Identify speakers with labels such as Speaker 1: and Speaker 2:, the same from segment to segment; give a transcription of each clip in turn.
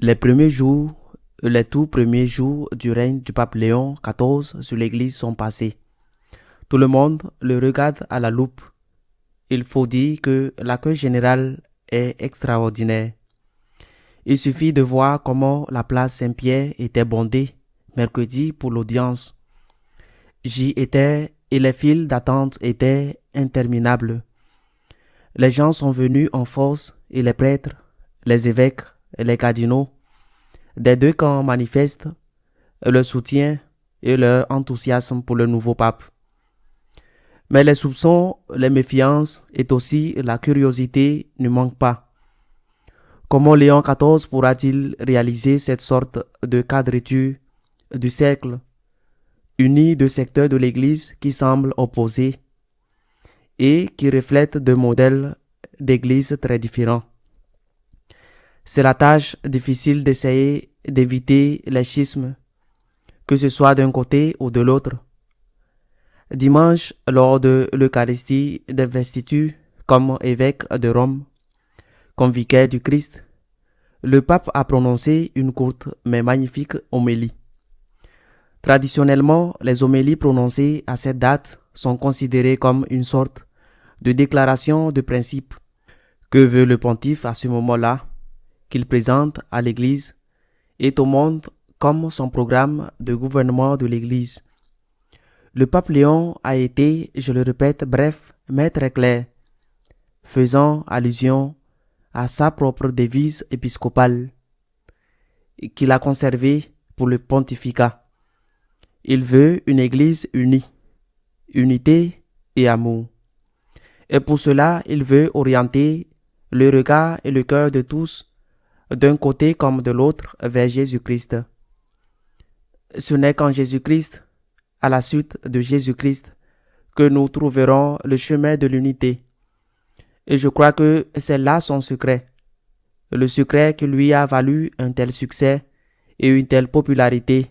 Speaker 1: Les premiers jours, les tout premiers jours du règne du pape Léon XIV sur l'Église sont passés. Tout le monde le regarde à la loupe. Il faut dire que l'accueil général est extraordinaire. Il suffit de voir comment la place Saint-Pierre était bondée mercredi pour l'audience. J'y étais et les files d'attente étaient interminables. Les gens sont venus en force et les prêtres, les évêques et les cardinaux des deux camps manifestent leur soutien et leur enthousiasme pour le nouveau pape. Mais les soupçons, les méfiances et aussi la curiosité ne manquent pas. Comment Léon XIV pourra-t-il réaliser cette sorte de quadrature du cercle, uni deux secteurs de l'Église qui semblent opposés et qui reflètent deux modèles d'Église très différents? C'est la tâche difficile d'essayer d'éviter les schismes, que ce soit d'un côté ou de l'autre. Dimanche, lors de l'Eucharistie d'investiture comme évêque de Rome, comme vicaire du Christ, le pape a prononcé une courte mais magnifique homélie. Traditionnellement, les homélies prononcées à cette date sont considérées comme une sorte de déclaration de principe. Que veut le pontife à ce moment-là, qu'il présente à l'Église et au monde comme son programme de gouvernement de l'Église? Le pape Léon a été, je le répète, bref, mais très clair, faisant allusion à sa propre devise épiscopale qu'il a conservée pour le pontificat. Il veut une Église unie, unité et amour. Et pour cela, il veut orienter le regard et le cœur de tous, d'un côté comme de l'autre, vers Jésus-Christ. Ce n'est qu'en Jésus-Christ, à la suite de Jésus-Christ, que nous trouverons le chemin de l'unité. Et je crois que c'est là son secret. Le secret qui lui a valu un tel succès et une telle popularité,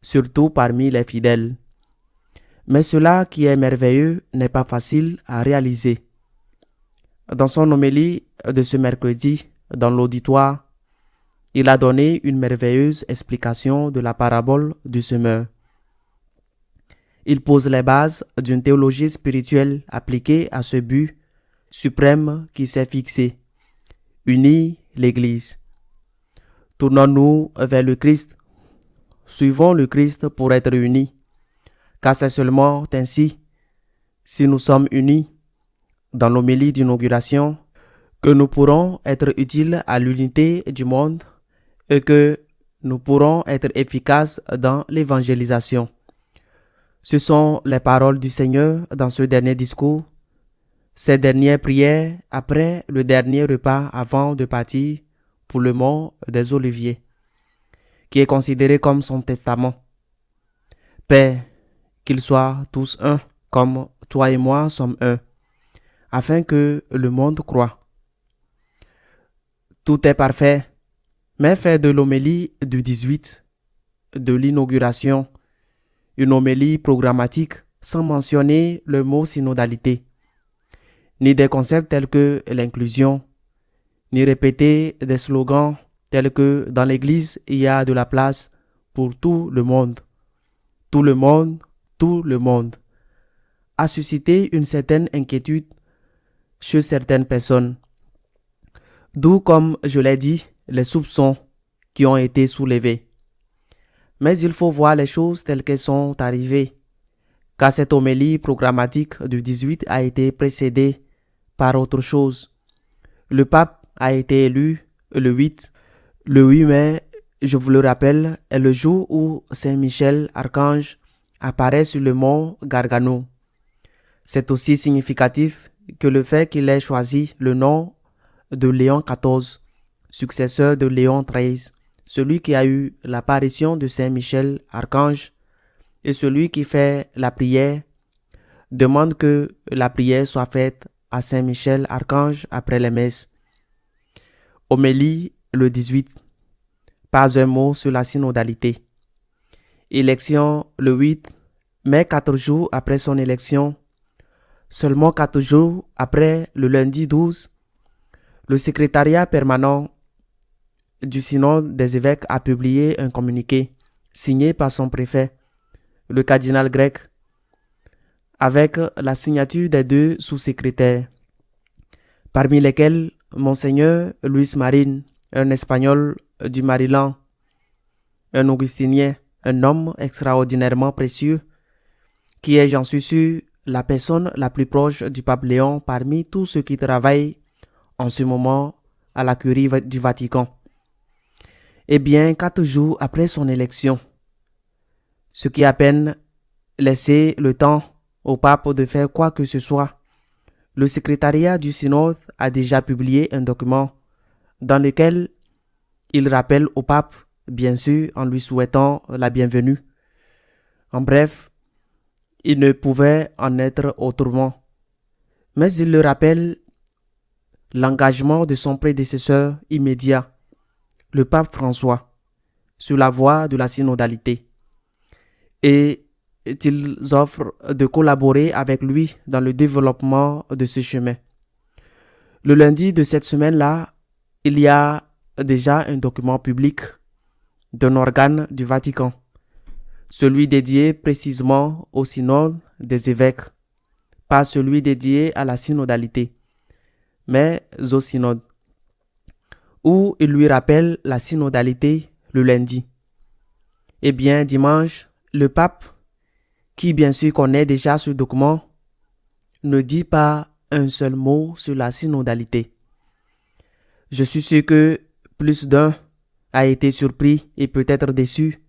Speaker 1: surtout parmi les fidèles. Mais cela qui est merveilleux n'est pas facile à réaliser. Dans son homélie de ce mercredi, dans l'auditoire, il a donné une merveilleuse explication de la parabole du semeur. Il pose les bases d'une théologie spirituelle appliquée à ce but suprême qui s'est fixé, unir l'Église. Tournons-nous vers le Christ. Suivons le Christ pour être unis, car c'est seulement ainsi, si nous sommes unis, dans l'homélie d'inauguration, que nous pourrons être utiles à l'unité du monde et que nous pourrons être efficaces dans l'évangélisation. Ce sont les paroles du Seigneur dans ce dernier discours, ces dernières prières après le dernier repas avant de partir pour le mont des Oliviers, qui est considéré comme son testament. Père, qu'ils soient tous un, comme toi et moi sommes un, afin que le monde croie. Tout est parfait, mais fait de l'homélie du 18, de l'inauguration, une homélie programmatique sans mentionner le mot synodalité, ni des concepts tels que l'inclusion, ni répéter des slogans tels que dans l'Église il y a de la place pour tout le monde. Tout le monde, tout le monde, a suscité une certaine inquiétude chez certaines personnes. D'où, comme je l'ai dit, les soupçons qui ont été soulevés. Mais il faut voir les choses telles qu'elles sont arrivées, car cette homélie programmatique du 18 a été précédée par autre chose. Le pape a été élu le 8. Le 8 mai, je vous le rappelle, est le jour où Saint Michel, archange, apparaît sur le mont Gargano. C'est aussi significatif que le fait qu'il ait choisi le nom de Léon XIV, successeur de Léon XIII, celui qui a eu l'apparition de Saint Michel, archange, et celui qui fait la prière, demande que la prière soit faite à Saint Michel, archange, après les messes. Homélie le 18. Pas un mot sur la synodalité. Élection le 8, mais 4 jours après son élection, seulement 4 jours après le lundi 12, le secrétariat permanent du synode des évêques a publié un communiqué signé par son préfet, le cardinal grec, avec la signature des deux sous-secrétaires, parmi lesquels Monseigneur Luis Marín, un Espagnol du Maryland, un augustinien, un homme extraordinairement précieux, qui est, j'en suis sûr, la personne la plus proche du pape Léon parmi tous ceux qui travaillent en ce moment à la curie du Vatican. Eh bien, 4 jours après son élection, ce qui a à peine laissé le temps au pape de faire quoi que ce soit, le secrétariat du synode a déjà publié un document dans lequel il rappelle au pape, bien sûr, en lui souhaitant la bienvenue. En bref, il ne pouvait en être autrement. Mais il le rappelle l'engagement de son prédécesseur immédiat, le pape François, sur la voie de la synodalité. Et ils offrent de collaborer avec lui dans le développement de ce chemin. Le lundi de cette semaine-là, il y a déjà un document public d'un organe du Vatican, celui dédié précisément au synode des évêques, pas celui dédié à la synodalité, mais au synode, où il lui rappelle la synodalité le lundi. Eh bien, dimanche, le pape, qui bien sûr connaît déjà ce document, ne dit pas un seul mot sur la synodalité. Je suis sûr que plus d'un a été surpris et peut-être déçu,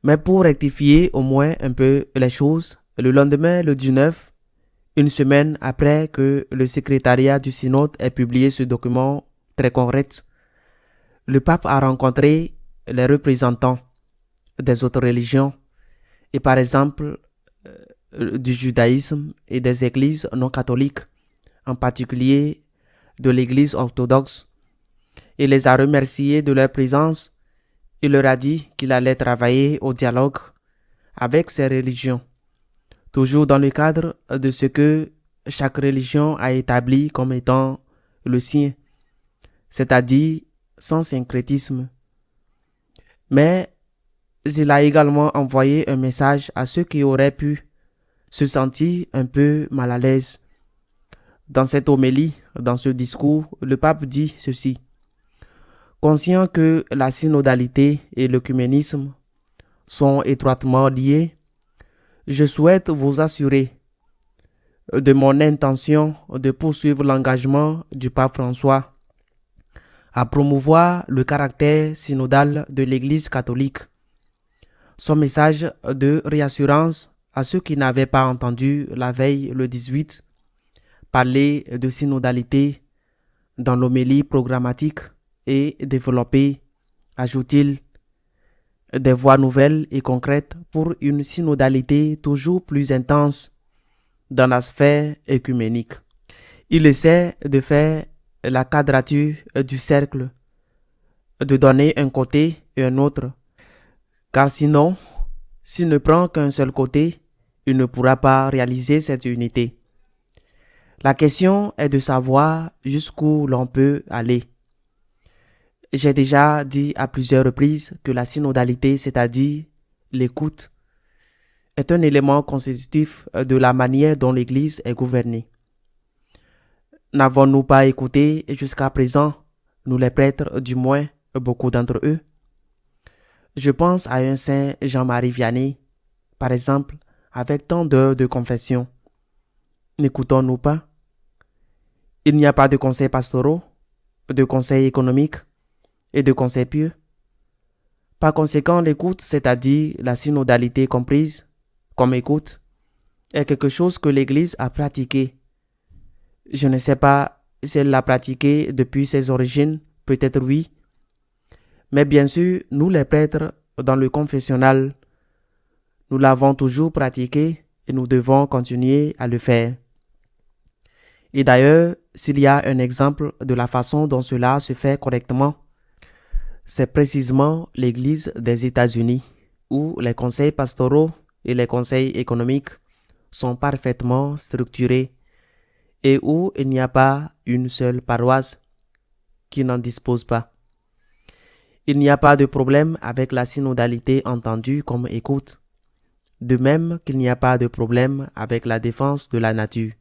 Speaker 1: mais pour rectifier au moins un peu les choses, le lendemain, le 19, une semaine après que le secrétariat du synode ait publié ce document très correct, le pape a rencontré les représentants des autres religions et par exemple du judaïsme et des églises non catholiques, en particulier de l'église orthodoxe, et les a remerciés de leur présence. Il leur a dit qu'il allait travailler au dialogue avec ces religions, toujours dans le cadre de ce que chaque religion a établi comme étant le sien, c'est-à-dire sans syncrétisme. Mais il a également envoyé un message à ceux qui auraient pu se sentir un peu mal à l'aise. Dans cette homélie, dans ce discours, le pape dit ceci: conscient que la synodalité et l'œcuménisme sont étroitement liés, je souhaite vous assurer de mon intention de poursuivre l'engagement du pape François à promouvoir le caractère synodal de l'Église catholique. Son message de réassurance à ceux qui n'avaient pas entendu la veille le 18 parler de synodalité dans l'homélie programmatique et développer, ajoute-t-il, des voies nouvelles et concrètes pour une synodalité toujours plus intense dans la sphère œcuménique. Il essaie de faire la quadrature du cercle, de donner un côté et un autre, car sinon, s'il ne prend qu'un seul côté, il ne pourra pas réaliser cette unité. La question est de savoir jusqu'où l'on peut aller. J'ai déjà dit à plusieurs reprises que la synodalité, c'est-à-dire l'écoute, est un élément constitutif de la manière dont l'Église est gouvernée. N'avons-nous pas écouté jusqu'à présent, nous les prêtres du moins, beaucoup d'entre eux? Je pense à un saint Jean-Marie Vianney, par exemple, avec tant d'heures de confession. N'écoutons-nous pas? Il n'y a pas de conseils pastoraux, de conseils économiques et de conseils pieux. Par conséquent, l'écoute, c'est-à-dire la synodalité comprise comme écoute, est quelque chose que l'Église a pratiqué. Je ne sais pas si elle l'a pratiqué depuis ses origines, peut-être oui. Mais bien sûr, nous les prêtres, dans le confessionnal, nous l'avons toujours pratiqué et nous devons continuer à le faire. Et d'ailleurs, s'il y a un exemple de la façon dont cela se fait correctement, c'est précisément l'Église des États-Unis, où les conseils pastoraux et les conseils économiques sont parfaitement structurés et où il n'y a pas une seule paroisse qui n'en dispose pas. Il n'y a pas de problème avec la synodalité entendue comme écoute, de même qu'il n'y a pas de problème avec la défense de la nature.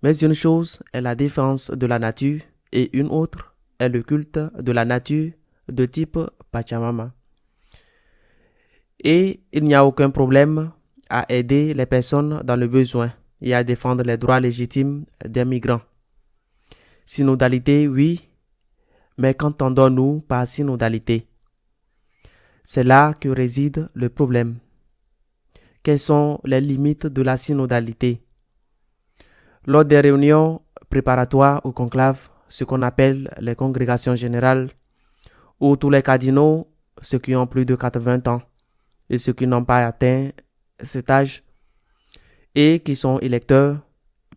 Speaker 1: Mais une chose est la défense de la nature et une autre est le culte de la nature de type Pachamama. Et il n'y a aucun problème à aider les personnes dans le besoin et à défendre les droits légitimes des migrants. Synodalité, oui, mais qu'entendons-nous par synodalité? C'est là que réside le problème. Quelles sont les limites de la synodalité? Lors des réunions préparatoires au conclave, ce qu'on appelle les congrégations générales, où tous les cardinaux, ceux qui ont plus de 80 ans et ceux qui n'ont pas atteint cet âge et qui sont électeurs,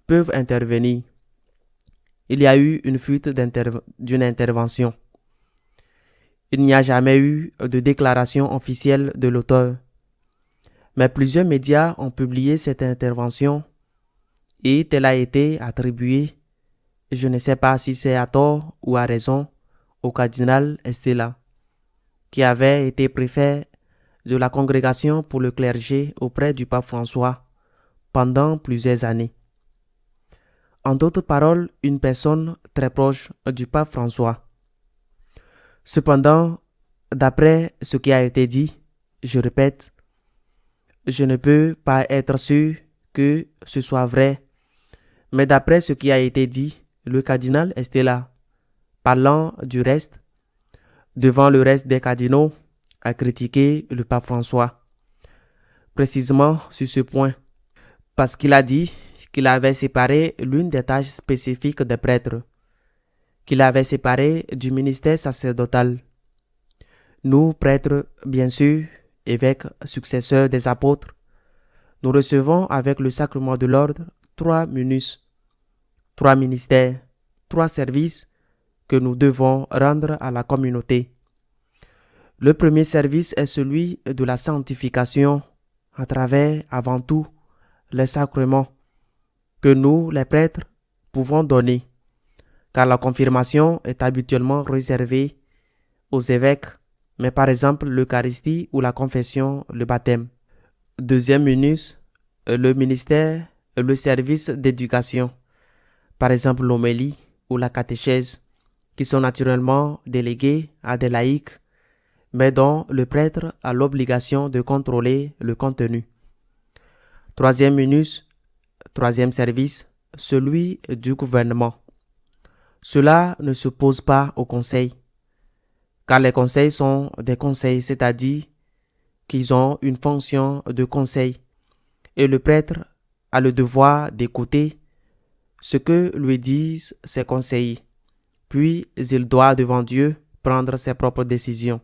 Speaker 1: peuvent intervenir. Il y a eu une fuite d'une intervention. Il n'y a jamais eu de déclaration officielle de l'auteur. Mais plusieurs médias ont publié cette intervention et elle a été attribuée, je ne sais pas si c'est à tort ou à raison, au cardinal Estela, qui avait été préfet de la congrégation pour le clergé auprès du pape François pendant plusieurs années. En d'autres paroles, une personne très proche du pape François. Cependant, d'après ce qui a été dit, je répète, je ne peux pas être sûr que ce soit vrai, mais d'après ce qui a été dit, le cardinal Estela, parlant du reste, devant le reste des cardinaux, a critiqué le pape François, précisément sur ce point, parce qu'il a dit qu'il avait séparé l'une des tâches spécifiques des prêtres, qu'il avait séparé du ministère sacerdotal. Nous, prêtres, bien sûr, évêques, successeurs des apôtres, nous recevons avec le sacrement de l'ordre 3 munus, 3 ministères, 3 services que nous devons rendre à la communauté. Le premier service est celui de la sanctification à travers, avant tout, les sacrements que nous, les prêtres, pouvons donner, car la confirmation est habituellement réservée aux évêques, mais par exemple l'Eucharistie ou la confession, le baptême. Deuxième munus, le ministère, le service d'éducation, par exemple l'homélie ou la catéchèse, qui sont naturellement délégués à des laïcs, mais dont le prêtre a l'obligation de contrôler le contenu. Troisième munus, troisième service, celui du gouvernement. Cela ne s'oppose pas au conseil, car les conseils sont des conseils, c'est-à-dire qu'ils ont une fonction de conseil, et le prêtre a le devoir d'écouter ce que lui disent ses conseillers, puis il doit devant Dieu prendre ses propres décisions.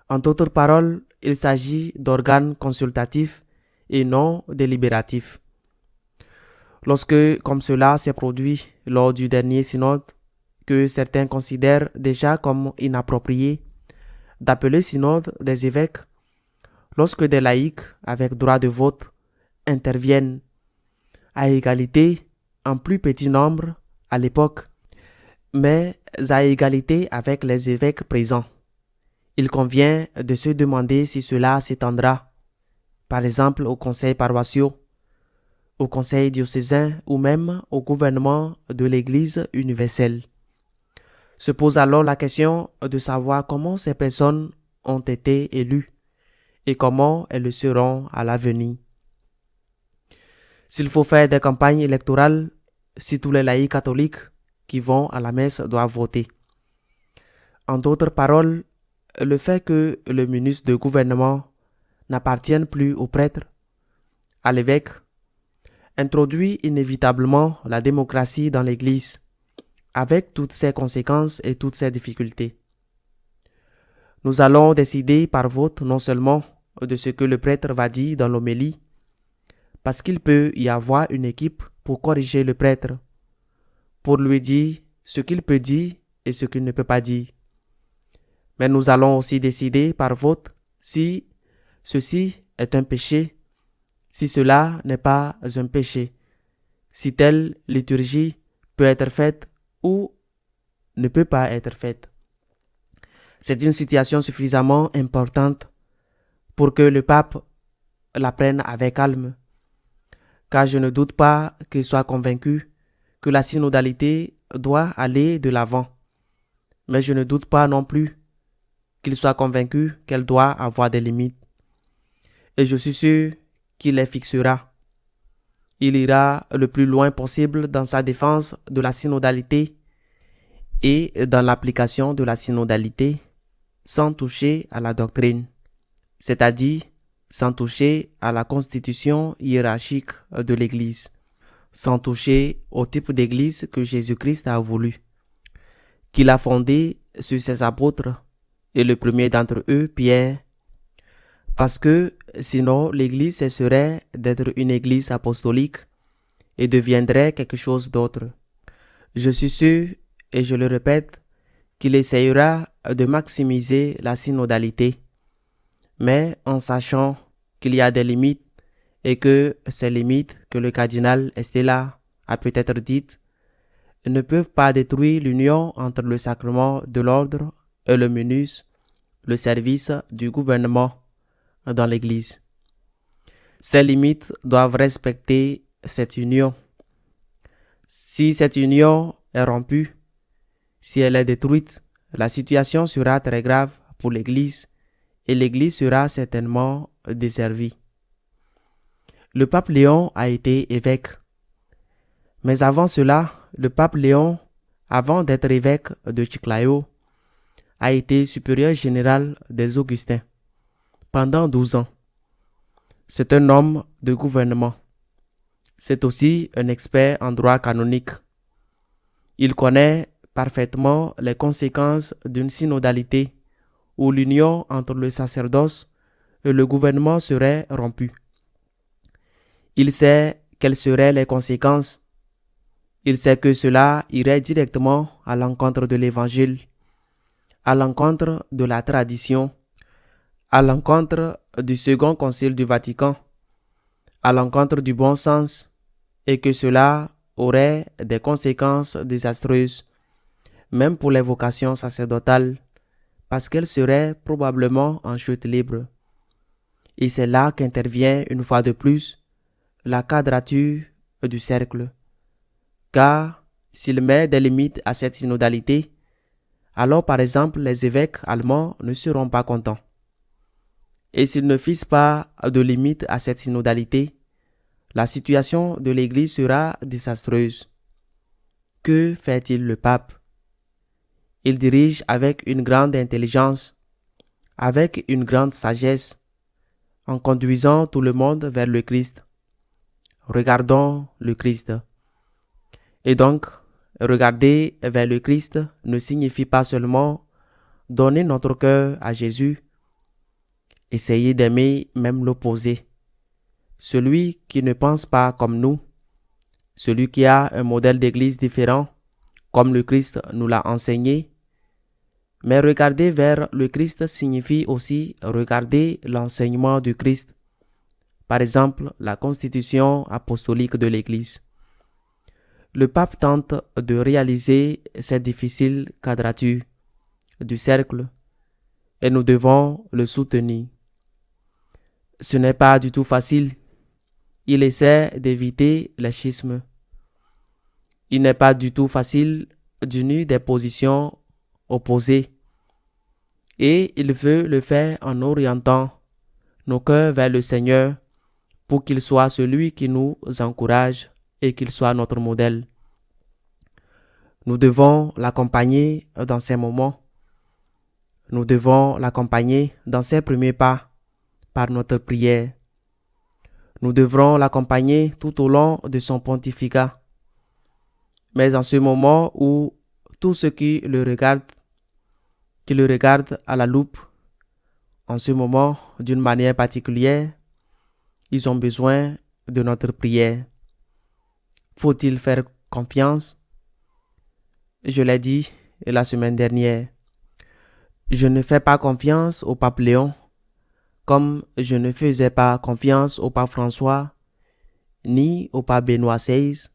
Speaker 1: En d'autres paroles, il s'agit d'organes consultatifs et non délibératifs. Lorsque, comme cela s'est produit lors du dernier synode, que certains considèrent déjà comme inapproprié d'appeler synode des évêques, lorsque des laïcs avec droit de vote interviennent à égalité en plus petit nombre à l'époque, mais à égalité avec les évêques présents, il convient de se demander si cela s'étendra, par exemple aux conseils paroissiaux, au conseil diocésain ou même au gouvernement de l'Église universelle. Se pose alors la question de savoir comment ces personnes ont été élues et comment elles le seront à l'avenir. S'il faut faire des campagnes électorales, si tous les laïcs catholiques qui vont à la messe doivent voter. En d'autres paroles, le fait que le ministre de gouvernement n'appartienne plus au prêtre, à l'évêque, introduit inévitablement la démocratie dans l'Église, avec toutes ses conséquences et toutes ses difficultés. Nous allons décider par vote non seulement de ce que le prêtre va dire dans l'homélie, parce qu'il peut y avoir une équipe pour corriger le prêtre, pour lui dire ce qu'il peut dire et ce qu'il ne peut pas dire. Mais nous allons aussi décider par vote si ceci est un péché, si cela n'est pas un péché, si telle liturgie peut être faite ou ne peut pas être faite. C'est une situation suffisamment importante pour que le pape la prenne avec calme, car je ne doute pas qu'il soit convaincu que la synodalité doit aller de l'avant. Mais je ne doute pas non plus qu'il soit convaincu qu'elle doit avoir des limites. Et je suis sûr qu'il les fixera. Il ira le plus loin possible dans sa défense de la synodalité et dans l'application de la synodalité sans toucher à la doctrine, c'est-à-dire sans toucher à la constitution hiérarchique de l'Église, sans toucher au type d'Église que Jésus-Christ a voulu, qu'il a fondé sur ses apôtres, et le premier d'entre eux, Pierre, parce que sinon l'Église cesserait d'être une Église apostolique et deviendrait quelque chose d'autre. Je suis sûr, et je le répète, qu'il essayera de maximiser la synodalité, mais en sachant qu'il y a des limites et que ces limites que le cardinal Estela a peut-être dites ne peuvent pas détruire l'union entre le sacrement de l'ordre et le munus, le service du gouvernement dans l'Église. Ces limites doivent respecter cette union. Si cette union est rompue, si elle est détruite, la situation sera très grave pour l'Église et l'Église sera certainement desservie. Le pape Léon a été évêque. Mais avant cela, le pape Léon, avant d'être évêque de Chiclayo, a été supérieur général des Augustins pendant 12 ans. C'est un homme de gouvernement. C'est aussi un expert en droit canonique. Il connaît parfaitement les conséquences d'une synodalité où l'union entre le sacerdoce et le gouvernement serait rompue. Il sait quelles seraient les conséquences. Il sait que cela irait directement à l'encontre de l'Évangile, à l'encontre de la tradition, à l'encontre du Second Concile du Vatican, à l'encontre du bon sens, et que cela aurait des conséquences désastreuses, même pour les vocations sacerdotales, parce qu'elles seraient probablement en chute libre. Et c'est là qu'intervient une fois de plus la quadrature du cercle. Car s'il met des limites à cette synodalité, alors par exemple les évêques allemands ne seront pas contents. Et s'il ne fixe pas de limites à cette synodalité, la situation de l'Église sera désastreuse. Que fait-il le pape? Il dirige avec une grande intelligence, avec une grande sagesse, en conduisant tout le monde vers le Christ. Regardons le Christ. Et donc, regarder vers le Christ ne signifie pas seulement donner notre cœur à Jésus, essayer d'aimer même l'opposé, celui qui ne pense pas comme nous, celui qui a un modèle d'église différent, comme le Christ nous l'a enseigné. Mais regarder vers le Christ signifie aussi regarder l'enseignement du Christ, par exemple la constitution apostolique de l'Église. Le pape tente de réaliser cette difficile quadrature du cercle et nous devons le soutenir. Ce n'est pas du tout facile. Il essaie d'éviter les schismes. Il n'est pas du tout facile d'unir des positions opposées. Et il veut le faire en orientant nos cœurs vers le Seigneur pour qu'il soit celui qui nous encourage et qu'il soit notre modèle. Nous devons l'accompagner dans ces moments. Nous devons l'accompagner dans ses premiers pas par notre prière. Nous devrons l'accompagner tout au long de son pontificat. Mais en ce moment où tous ceux qui le regardent à la loupe, en ce moment d'une manière particulière, ils ont besoin de notre prière. Faut-il faire confiance? Je l'ai dit la semaine dernière. Je ne fais pas confiance au pape Léon, comme je ne faisais pas confiance au pape François, ni au pape Benoît XVI,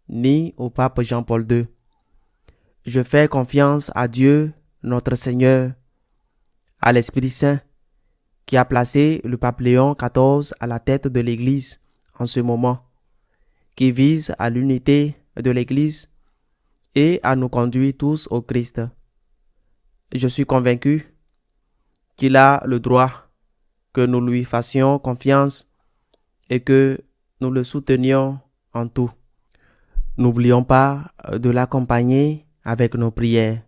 Speaker 1: ni au pape Jean-Paul II. Je fais confiance à Dieu, notre Seigneur, à l'Esprit Saint qui a placé le pape Léon XIV à la tête de l'Église en ce moment, qui vise à l'unité de l'Église et à nous conduire tous au Christ. Je suis convaincu qu'il a le droit que nous lui fassions confiance et que nous le soutenions en tout. N'oublions pas de l'accompagner avec nos prières.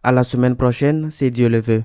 Speaker 1: À la semaine prochaine, si Dieu le veut.